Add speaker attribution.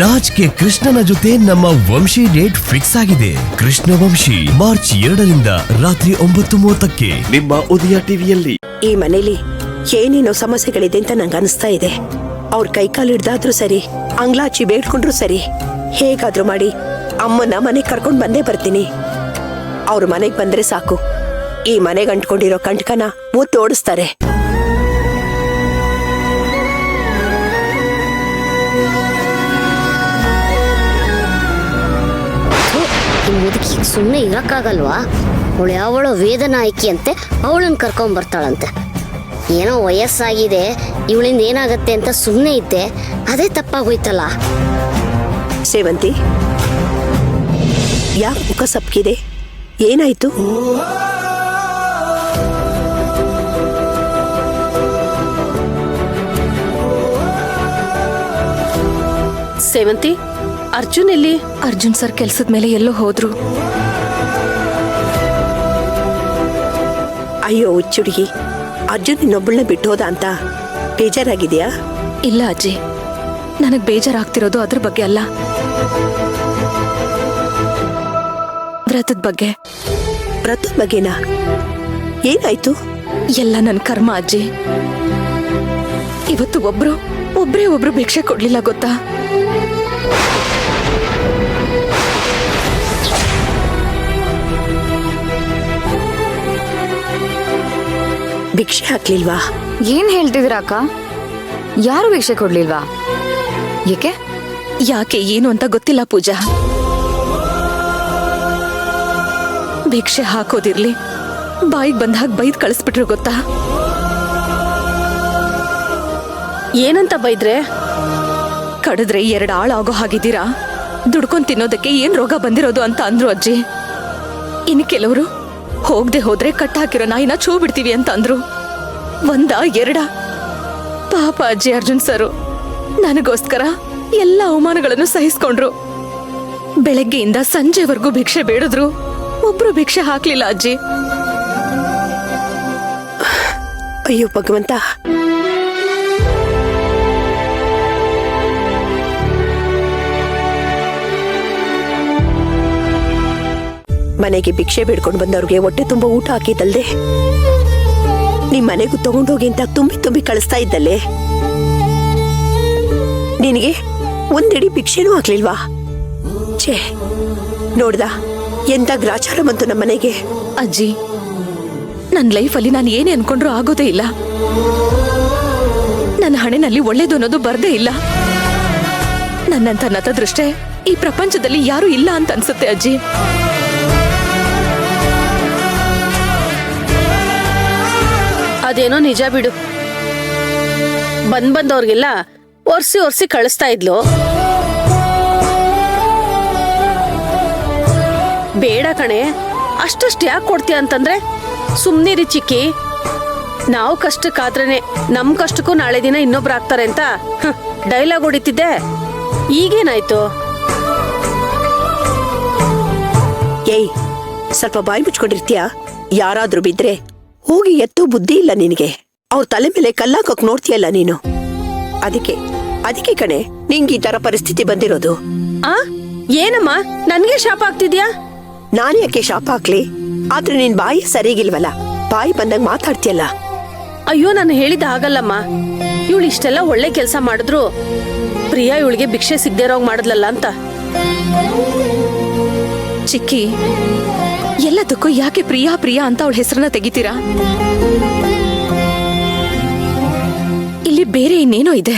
Speaker 1: Raj K ಕೃಷ್ಣನ ಜೊತೆ ನಮ್ಮ ವಂಶಿ ಡೇಟ್ ಫಿಕ್ಸ್ ಆಗಿದೆ. ಕೃಷ್ಣ ವಂಶಿ ಮಾರ್ಚ್ 2ರಿಂದ ರಾತ್ರಿ 9:30ಕ್ಕೆ
Speaker 2: ನಿಮ್ಮ ಉದಯ ಟಿವಿಯಲ್ಲಿ.
Speaker 3: ಈ ಮನೇಲಿ ಏನೇನೋ ಸಮಸ್ಯೆಗಳಿದೆ ಅಂತ ನಂಗೆ ಅನಿಸ್ತಾ ಇದೆ. ಅವ್ರ ಕೈಕಾಲು ಹಿಡ್ದಾದ್ರೂ ಸರಿ, ಅಂಗ್ಲಾಚಿ ಬೇಡ್ಕೊಂಡ್ರು ಸರಿ, ಹೇಗಾದ್ರೂ ಮಾಡಿ ಅಮ್ಮನ ಮನೆಗೆ ಕರ್ಕೊಂಡ್ ಬಂದೇ ಬರ್ತೀನಿ. ಅವ್ರ ಮನೆಗ್ ಬಂದ್ರೆ ಸಾಕು, ಈ ಮನೆಗೆ ಅಂಟ್ಕೊಂಡಿರೋ ಕಂಟಕನ ಮುತ್ತು ಓಡಿಸ್ತಾರೆ.
Speaker 4: ಮುದುಕಿ ಸುಮ್ಮನೆ ಇರಕ್ಕಾಗಲ್ವಾ? ಅವಳು ಯಾವಳೋ ವೇದನಾಯಕಿ ಅಂತೆ, ಅವಳನ್ನ ಕರ್ಕೊಂಡ್ ಬರ್ತಾಳಂತೆ. ಏನೋ ವಯಸ್ಸಾಗಿದೆ, ಇವಳಿಂದ ಏನಾಗತ್ತೆ ಅಂತ ಸುಮ್ಮನೆ ಇದ್ದೆ, ಅದೇ ತಪ್ಪಾಗೋಯ್ತಲ್ಲ.
Speaker 3: ಸೇವಂತಿ, ಯಾಕೆ ಮುಖ ಸಪ್ಕಿದೆ? ಏನಾಯ್ತು?
Speaker 5: ಸೇವಂತಿ, ಅರ್ಜುನ್ ಎಲ್ಲಿ?
Speaker 6: ಅರ್ಜುನ್ ಸರ್ ಕೆಲ್ಸದ ಮೇಲೆ ಎಲ್ಲೋ ಹೋದ್ರು.
Speaker 3: ಅಯ್ಯೋ ಹುಚ್ಚುಡುಗಿ, ಅರ್ಜುನ್ ಇನ್ನೊಬ್ಬಳನ್ನ ಬಿಟ್ಟು ಹೋದ ಅಂತ ಬೇಜಾರಾಗಿದೆಯಾ?
Speaker 6: ಇಲ್ಲ ಅಜ್ಜಿ, ನನಗ್ ಬೇಜಾರಾಗ್ತಿರೋದು ಅದ್ರ ಬಗ್ಗೆ ಅಲ್ಲ, ವ್ರತದ ಬಗ್ಗೆ.
Speaker 3: ವ್ರತದ ಬಗ್ಗೆನಾ? ಏನಾಯ್ತು?
Speaker 6: ಎಲ್ಲ ನನ್ ಕರ್ಮ ಅಜ್ಜಿ. ಇವತ್ತು ಒಬ್ರೇ ಒಬ್ರು ಭಿಕ್ಷೆ ಕೊಡ್ಲಿಲ್ಲ ಗೊತ್ತಾ?
Speaker 3: ಭಿಕ್ಷೆ ಹಾಕ್ಲಿಲ್ವಾ?
Speaker 7: ಏನ್ ಹೇಳ್ತಿದ್ದೀರಾ ಅಕ್ಕ? ಯಾರು ಭಿಕ್ಷೆ ಕೊಡ್ಲಿಲ್ವಾ?
Speaker 6: ಯಾಕೆ ಏನು ಅಂತ ಗೊತ್ತಿಲ್ಲ ಪೂಜಾ. ಭಿಕ್ಷೆ ಹಾಕೋದಿರ್ಲಿ, ಬಾಯಿಗೆ ಬಂದಾಗ ಬೈದ್ ಕಳಿಸ್ಬಿಟ್ರು ಗೊತ್ತಾ?
Speaker 5: ಏನಂತ ಬೈದ್ರೆ?
Speaker 6: ಕಡಿದ್ರೆ 2 ಆಳಾಗೋ ಹಾಗಿದ್ದೀರಾ, ದುಡ್ಕೊಂಡ್ ತಿನ್ನೋದಕ್ಕೆ ಏನ್ ರೋಗ ಬಂದಿರೋದು ಅಂತ ಅಂದ್ರು ಅಜ್ಜಿ. ಇನ್ನು ಕೆಲವರು ಹೋಗದೆ ಹೋದ್ರೆ ಕಟ್ಟಾಕಿರೋ ನಾಯಿನ ಛೂ ಬಿಡ್ತೀವಿ ಅಂತ ಅಂದ್ರು. 1 2 ಪಾಪ ಅಜ್ಜಿ ಅರ್ಜುನ್ ಸರು ನನಗೋಸ್ಕರ ಎಲ್ಲ ಅವಮಾನಗಳನ್ನು ಸಹಿಸ್ಕೊಂಡ್ರು. ಬೆಳಗ್ಗೆಯಿಂದ ಸಂಜೆವರೆಗೂ ಭಿಕ್ಷೆ ಬೇಡಿದ್ರು, ಒಬ್ರು ಭಿಕ್ಷೆ ಹಾಕ್ಲಿಲ್ಲ ಅಜ್ಜಿ.
Speaker 3: ಅಯ್ಯೋ ಭಗವಂತ, ಮನೆಗೆ ಭಿಕ್ಷೆ ಬೇಡ್ಕೊಂಡು ಬಂದವ್ರಿಗೆ ಹೊಟ್ಟೆ ತುಂಬ ಊಟ ಹಾಕಿದ್ದಲ್ದೆ ನಿಮ್ ಮನೆಗೂ ತಗೊಂಡೋಗಿ ಅಂತ ತುಂಬಿ ಕಳಿಸ್ತಾ ಇದ್ದಲ್ಲೇ, ನಿನಗೆ ಒಂದಿಡಿ ಭಿಕ್ಷೆನೂ ಹಾಕ್ಲಿಲ್ವಾ? ಛೇ, ನೋಡ್ದ ಎಂತ ಗ್ರಾಚಾರ ಬಂತು ನಮ್ಮ ಮನೆಗೆ.
Speaker 6: ಅಜ್ಜಿ, ನನ್ನ ಲೈಫಲ್ಲಿ ನಾನು ಏನೇ ಅನ್ಕೊಂಡ್ರೂ ಆಗೋದೇ ಇಲ್ಲ. ನನ್ನ ಹಣೆನಲ್ಲಿ ಒಳ್ಳೇದು ಅನ್ನೋದು ಬರ್ದೇ ಇಲ್ಲ. ನನ್ನಂತ ನತದೃಷ್ಟೇ ಈ ಪ್ರಪಂಚದಲ್ಲಿ ಯಾರೂ ಇಲ್ಲ ಅಂತ ಅನ್ಸುತ್ತೆ ಅಜ್ಜಿ.
Speaker 5: ಅದೇನೋ ನಿಜ ಬಿಡು. ಬಂದವ್ರಿಗೆಲ್ಲ ಒರ್ಸಿ ಕಳಿಸ್ತಾ ಇದ್ಲು. ಬೇಡ ಕಣೆ, ಅಷ್ಟಷ್ಟು ಯಾಕೆ ಕೊಡ್ತೀಯ ಅಂತಂದ್ರೆ ಸುಮ್ನಿರಿ ಚಿಕ್ಕಿ. ನಾವು ಕಷ್ಟಕ್ಕಾದ್ರೇನೆ ನಮ್ ಕಷ್ಟಕ್ಕೂ ನಾಳೆ ದಿನ ಇನ್ನೊಬ್ರು ಆಗ್ತಾರೆ ಅಂತ ಡೈಲಾಗ್ ಹೊಡಿತಿದ್ದೆ. ಈಗೇನಾಯ್ತು?
Speaker 3: ಏಯ್, ಸ್ವಲ್ಪ ಬಾಯಿ ಮುಚ್ಕೊಂಡಿರ್ತೀಯ? ಯಾರಾದ್ರೂ ಬಿದ್ರೆ ಹೋಗಿ ಎತ್ತು ಬುದ್ಧಿ ಇಲ್ಲ ನಿನಗೆ. ಅವ್ರ ತಲೆ ಮೇಲೆ ಕಲ್ಲಾಕೋಕ್ ನೋಡ್ತೀಯಲ್ಲ ನೀನು. ಅದಕ್ಕೆ ಕಣೆ ನಿಂಗೆ ಈ ತರ ಪರಿಸ್ಥಿತಿ ಬಂದಿರೋದು.
Speaker 5: ಏನಮ್ಮ ನನ್ಗೆ ಶಾಪ ಆಗ್ತಿದ್ಯಾ?
Speaker 3: ನಾನು ಯಾಕೆ ಶಾಪ ಹಾಕ್ಲಿ? ಆದ್ರೆ ನಿನ್ ಬಾಯಿ ಸರಿಗಿಲ್ವಲ್ಲ, ಬಾಯಿ ಬಂದಂಗ್ ಮಾತಾಡ್ತೀಯಲ್ಲ.
Speaker 5: ಅಯ್ಯೋ, ನಾನು ಹೇಳಿದ ಹಾಗಲ್ಲಮ್ಮ. ಇವಳು ಇಷ್ಟೆಲ್ಲ ಒಳ್ಳೆ ಕೆಲಸ ಮಾಡಿದ್ರು ಪ್ರಿಯಾ ಇವಳಿಗೆ ಭಿಕ್ಷೆ ಸಿಗದೆ ಇರೋಂಗ್ ಮಾಡಿದ್ಲಲ್ಲ ಅಂತ.
Speaker 6: ಚಿಕ್ಕಿ, ಎಲ್ಲದಕ್ಕೂ ಯಾಕೆ ಪ್ರಿಯಾ ಅಂತ ಅವಳ ಹೆಸರನ್ನ ತೆಗಿತೀರಾ? ಇಲ್ಲಿ ಬೇರೆ ಇನ್ನೇನೋ ಇದೆ.